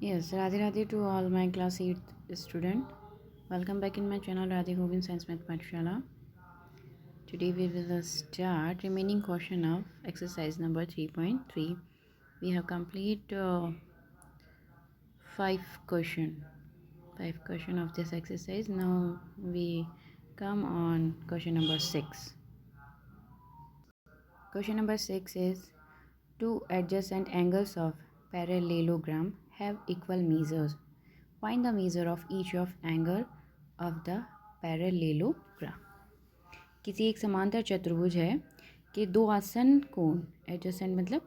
Yes, Radhe Radhe to all my class 8th student. Welcome back in my channel Radhe Govind Science Math Pathshala. Today we will start remaining question of exercise number 3.3. We have complete 5 question. 5 question of this exercise. Now we come on question number 6. Question number 6 is two adjacent angles of parallelogram have equal measures. Find the measure of each of angle of the parallelogram. किसी एक समांतर चतुर्भुज है कि दो आसन कोण adjacent मतलब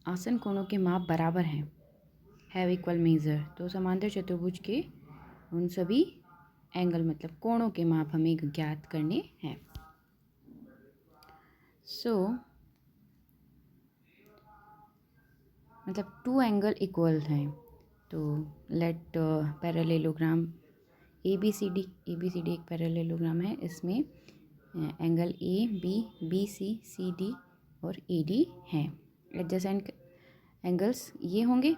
आसन कोणों के माप बराबर हैं हैव इक्वल मेजर। तो समांतर चतुर्भुज के उन सभी एंगल मतलब कोणों के माप हमें ज्ञात करने हैं। मतलब टू एंगल इक्वल हैं तो let parallelogram A B C D एक पैरेललोग्राम है। इसमें angle A B C D और ए डी हैं। एडजेसेंट एंगल्स ये होंगे,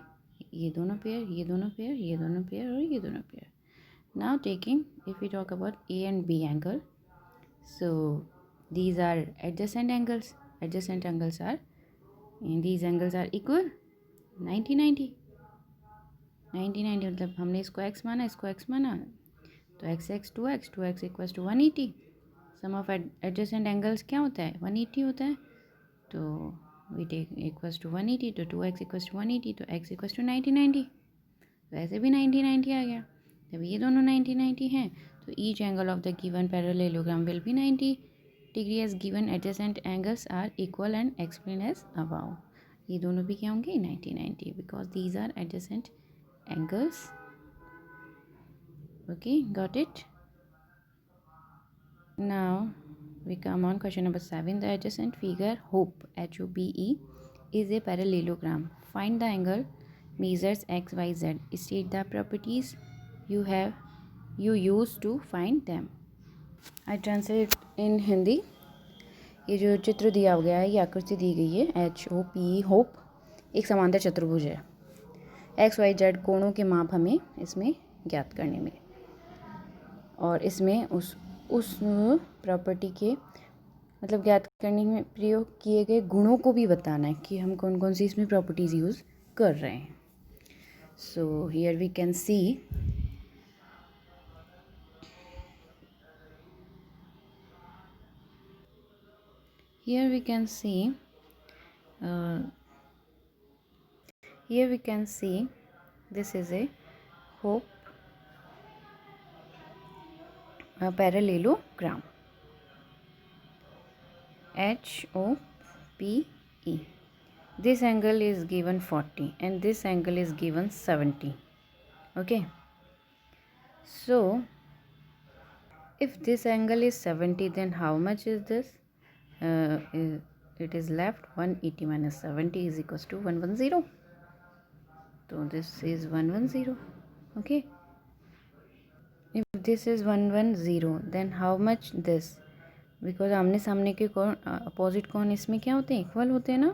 ये दोनों पेयर, ये दोनों पेयर, ये दोनों पेयर और ये दोनों pair. Now taking if we talk about A and B angle, so these are adjacent angles are and these angles are equal 90 मतलब हमने इसको x माना, इसको x माना तो x 2x equals to 180। Sum of adjacent angles क्या होता है 180 होता है। तो वी टेक इक्वल्स टू 180 तो 2x इक्वल्स टू 180 तो x इक्वल्स टू 90। तो ऐसे भी 90 आ गया। जब ये दोनों 90 हैं तो each angle of the given parallelogram will be 90 degree as given adjacent angles are equal and explain as above. ये दोनों भी क्या होंगे 90 because these are adjacent angles. Okay, got it. Now we come on question number 7. The adjacent figure HOPE is a parallelogram. Find the angle measures XYZ. State the properties you use to find them. I translate in Hindi. ये जो चित्र दिया गया है, ये आकृति दी गई है HOPE होप एक समांतर चतुर्भुज है। XYZ कोणों के माप हमें इसमें ज्ञात करने में और इसमें उस प्रॉपर्टी के मतलब ज्ञात करने में प्रयोग किए गए गुणों को भी बताना है कि हम कौन कौन सी इसमें प्रॉपर्टीज़ यूज़ कर रहे हैं। So here we can see this is a hope parallelogram HOPE. This angle is given 40 and this angle is given 70. Okay, so if this angle is 70 then how much is this? It is left 180 minus 70 is equals to 110. So this is 110. Okay, if this is 110 then how much this? Because आमने सामने के कौन opposite कौन इसमें क्या होते हैं equal होते हैं ना,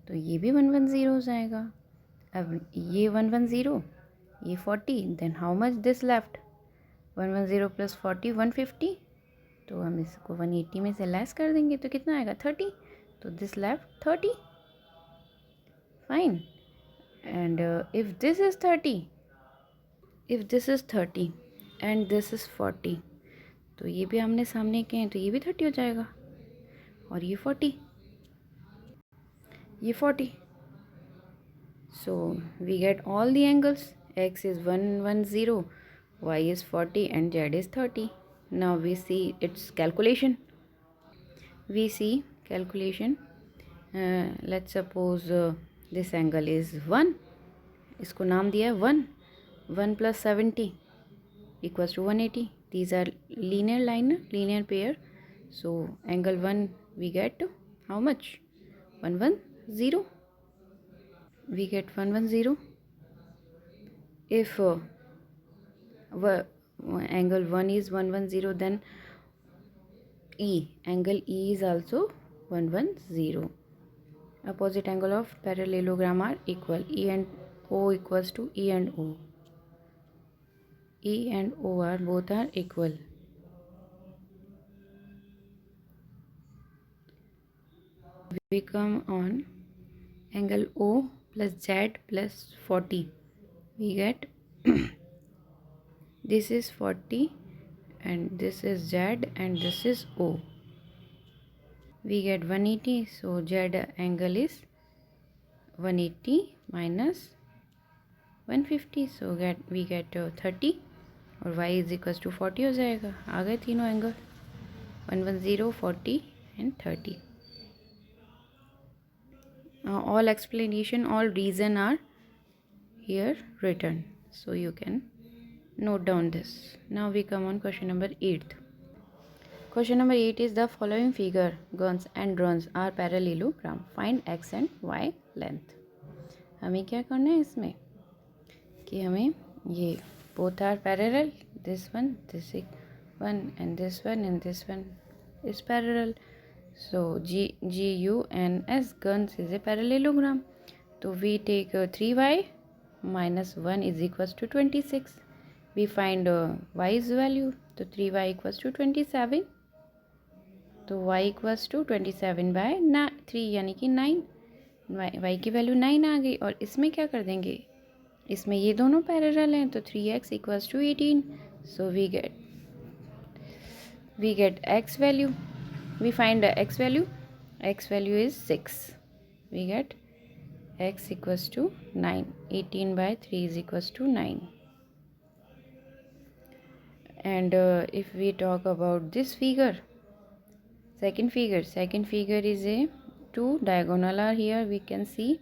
तो ये भी 110 हो जाएगा। अब ये 110 ये 40 then how much this left 110 plus 40 150। तो हम इसको 180 में से लेस कर देंगे तो कितना आएगा 30। तो this left 30 fine. And if this is 30 and this is 40 तो ये भी हमने सामने के हैं तो ये भी 30 हो जाएगा और ये 40 ये 40। So we get all the angles x is 110, y is 40 and z is 30. Now we see its calculation. Let's suppose this angle is 1, इसको नाम दिया है 1 plus 70 equals to 180. These are linear pair. So angle 1 we get how much 110. We get 110. If angle 1 is 110 then angle E is also 110. Opposite angle of parallelogram are equal. E and O equals to E and O. E and O are both are equal. We come on angle O plus Z plus 40. We get this is 40 and this is Z and this is O. We get 180, so Z angle is 180 minus 150, so we get 30 और y is equals to 40 हो जाएगा. आ गए तीनों angle 110, 40 and 30. All explanation, all reason are here written, so you can note down this. Now we come on question number 8. Question number 8 is the following figure guns and drones are parallelogram. Find x and y length. हमें क्या करना है इसमें कि हमें ये both are parallel, this one and this one is parallel. So GUNS guns is a parallelogram. So we take 3y minus 1 is equals to 26. We find y's value. So 3y equals to 27. तो y equals to 27 bye 3 यानी कि 9. y की value 9 आ गई. और इसमें क्या कर देंगे, इसमें ये दोनों पैरेलल हैं तो 3x equals to 18. So we get x value. We find x value. x value is 6. We get x equals to 9. 18 by 3 is equals to 9. And if we talk about this figure, second figure is a two diagonal are here. We can see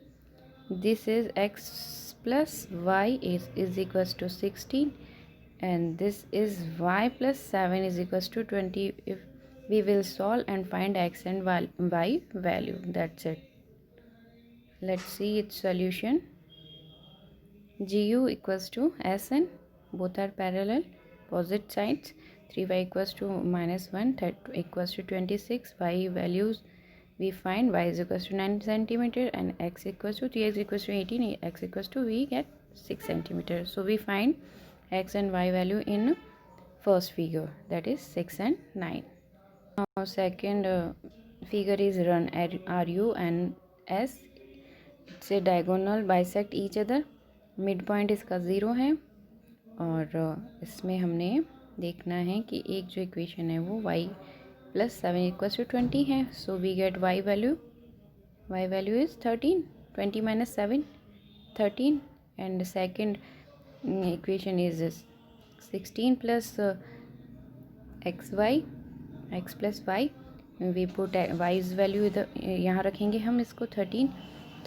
this is x plus y is equals to 16 and this is y plus 7 is equals to 20. If we will solve and find x and y value, that's it. Let's see its solution. GU equals to SN, both are parallel, opposite sides. 3y equals to minus 1 equals to 26. Y values we find y is equals to 9 centimeter and x equals to 3x equals to 18. X equals to we get 6 centimeter. So we find x and y value in first figure, that is 6 and 9. Now second figure is run RU and S. It's a diagonal bisect each other. Mid point इसका 0 है और इसमें हमने देखना है कि एक जो इक्वेशन है वो y प्लस 7 इक्वल्स टू 20 है. So we get y value is 13. 20 minus 7 13 and second equation is 16 plus x plus y. We put y's value इधर यहाँ रखेंगे हम इसको 13.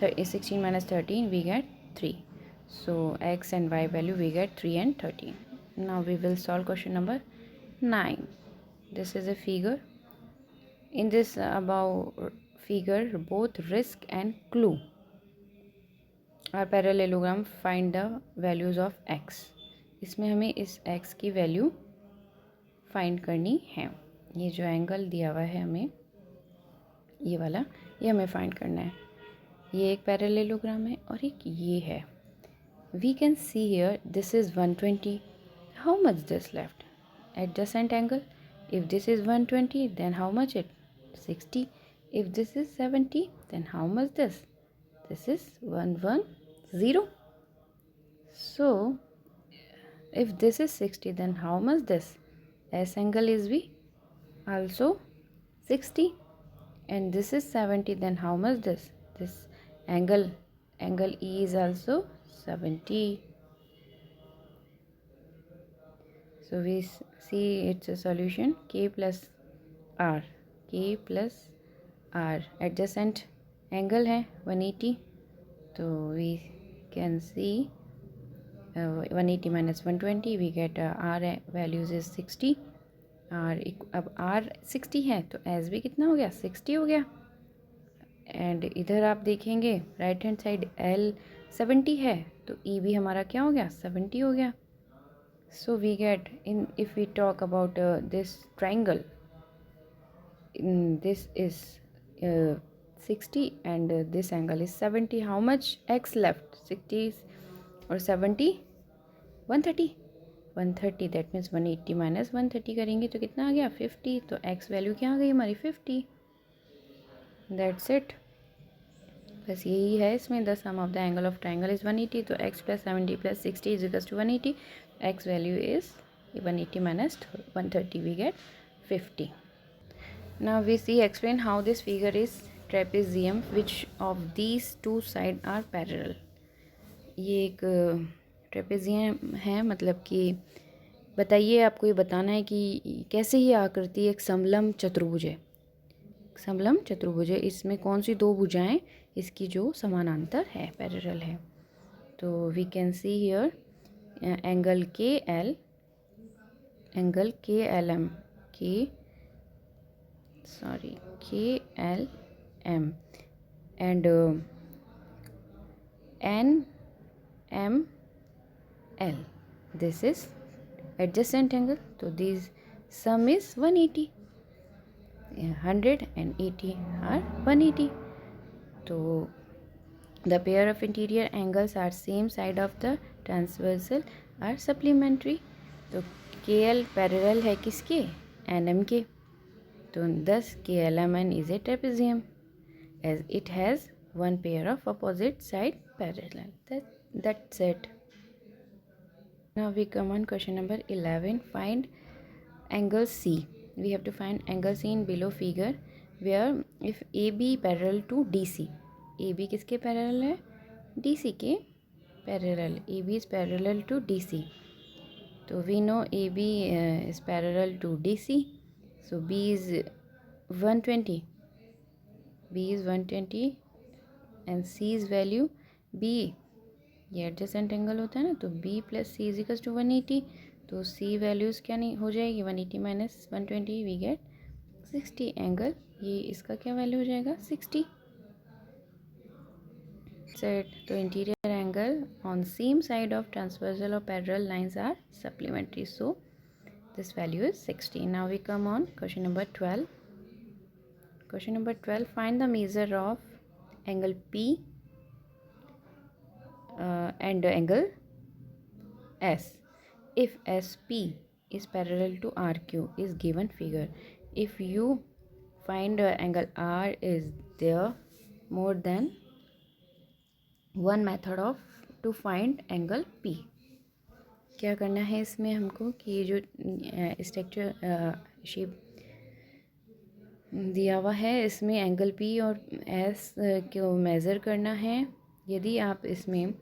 16 माइनस 13 we get 3. So x and y value we get 3 and 13. Now we will solve question number 9. This is a figure. In this above figure, both risk and clue are parallelogram. Find the values of x. इसमें हमें इस x की value find करनी है. ये जो angle दिया हुआ है हमें, ये वाला, ये हमें फाइंड करना है. ये एक पैरेललोग्राम है और एक ये है. We can see here this is 120. How much this left? Adjacent angle. If this is 120, then how much it? 60. If this is 70, then how much this? This is 110. So if this is 60, then how much this? S angle is V also 60. And this is 70, then how much this? This angle E is also 70. So we see its a solution. K plus R adjacent angle है 180. तो we can see 180 minus 120 we get R values is 60. अब R 60 है तो S भी कितना हो गया, 60 हो गया. एंड इधर आप देखेंगे राइट हैंड साइड L 70 है तो E भी हमारा क्या हो गया, 70 हो गया. So we get in if we talk about this triangle, this is 60 and this angle is 70. How much x left? 60 और 70 130 130 दैट मीन्स 180 माइनस 130 करेंगे तो कितना आ गया 50। तो एक्स वैल्यू क्या आ गई हमारी 50। That's it. बस यही है इसमें। The sum of the angle of triangle is 180। तो x plus 70 plus 60 is equals to 180। X value is 180 minus 130 we get 50। Now we see explain how this figure is trapezium which of these two sides are parallel। ये एक trapezium है, मतलब कि बताइए, आपको ये बताना है कि कैसे ये आकृति एक समलम चतुर्भुज है। समलम चतुर्भुज है, इसमें कौन सी दो भुजाएं इसकी जो समानांतर है, पैरेलल है। तो we can see here angle K L, angle K L M, K L M and N M L, this is adjacent angle। तो this sum is 180, 100 and 80 are 180। तो the pair of interior angles are same side of the transversal are supplementary। तो KL parallel है किसके, NM के। तो thus KLMN is a trapezium as it has one pair of opposite side parallel। That's it। Now we come on question number 11. Find angle C। We have to find angle C in below figure where if AB parallel to DC। AB किसके parallel है, DC के parallel। AB is parallel to DC। तो we know AB is parallel to DC। So B is 120, B is 120 and C is value B, ये adjacent angle होता है ना, तो B plus C is equals to 180। तो C values क्या नहीं हो जाएगी, 180 माइनस 120 वी गेट 60 एंगल। ये इसका क्या वैल्यू हो जाएगा 60 सेट। तो interior angle on same side of transversal और parallel lines are supplementary, so this value is 60। Now we come on question number 12। Question number 12, find the measure of angle P and angle S if SP is parallel to RQ is given figure। if you find angle R is there more than one method of to find angle P। क्या करना है इसमें हमको कि ये जो structure shape दिया हुआ है इसमें एंगल P और S को मेज़र करना है। यदि आप इसमें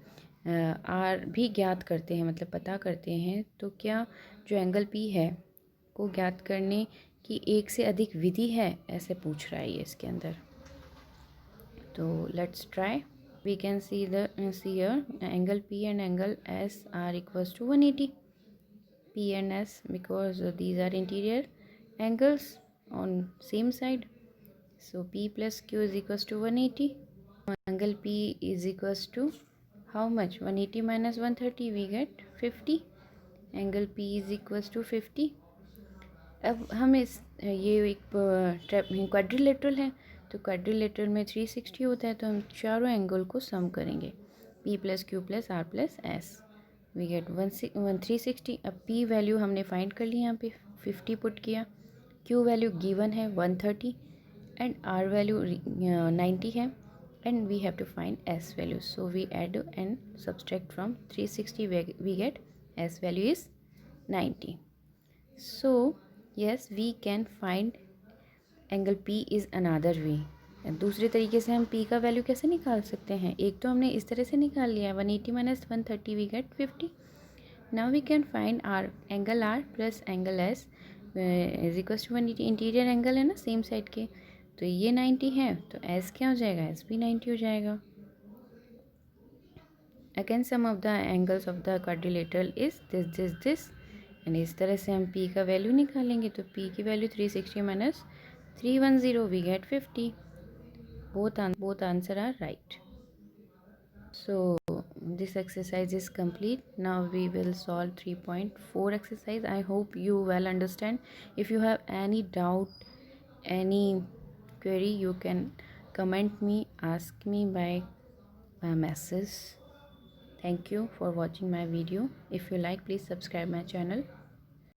आर भी ज्ञात करते हैं, मतलब पता करते हैं, तो क्या जो एंगल P है को ज्ञात करने की एक से अधिक विधि है, ऐसे पूछ रहा है ये इसके अंदर। तो let's try. We can see angle P and angle S are equals to 180। P and S because these are interior angles on same side, so P plus Q is equals to 180। angle P is equals to how much, 180 minus 130 we get 50। angle P is equals to 50। अब हम इस ये एक quadrilateral है, तो quadrilateral में 360 होता है, तो हम चारों एंगल को सम करेंगे, P plus Q plus R plus S we get 360। अब P वैल्यू हमने फाइंड कर ली, यहाँ पे 50 पुट किया, Q वैल्यू गिवन है 130 एंड R वैल्यू 90 है and we have to find S value, so we add and subtract from 360 we get S value is 90। so yes we can find angle P is another way। दूसरे तरीके से हम P का value कैसे निकाल सकते हैं, एक तो हमने इस तरह से निकाल लिया है 180 minus 130 we get 50। Now we can find R, angle R plus angle S is equal to 180। Interior angle है ना सेम साइड के, तो ये 90 है, तो S क्या हो जाएगा, S भी 90 हो जाएगा। Again sum of the angles of the quadrilateral is this and इस तरह से हम P का वैल्यू निकालेंगे, तो P की value 360 minus 310 we get 50। both answer are right। so this exercise is complete। now we will solve 3.4 exercise। I hope you well understand। if you have any doubt, any query, you can comment me, ask me by message। Thank you for watching my video. If you like, please subscribe my channel.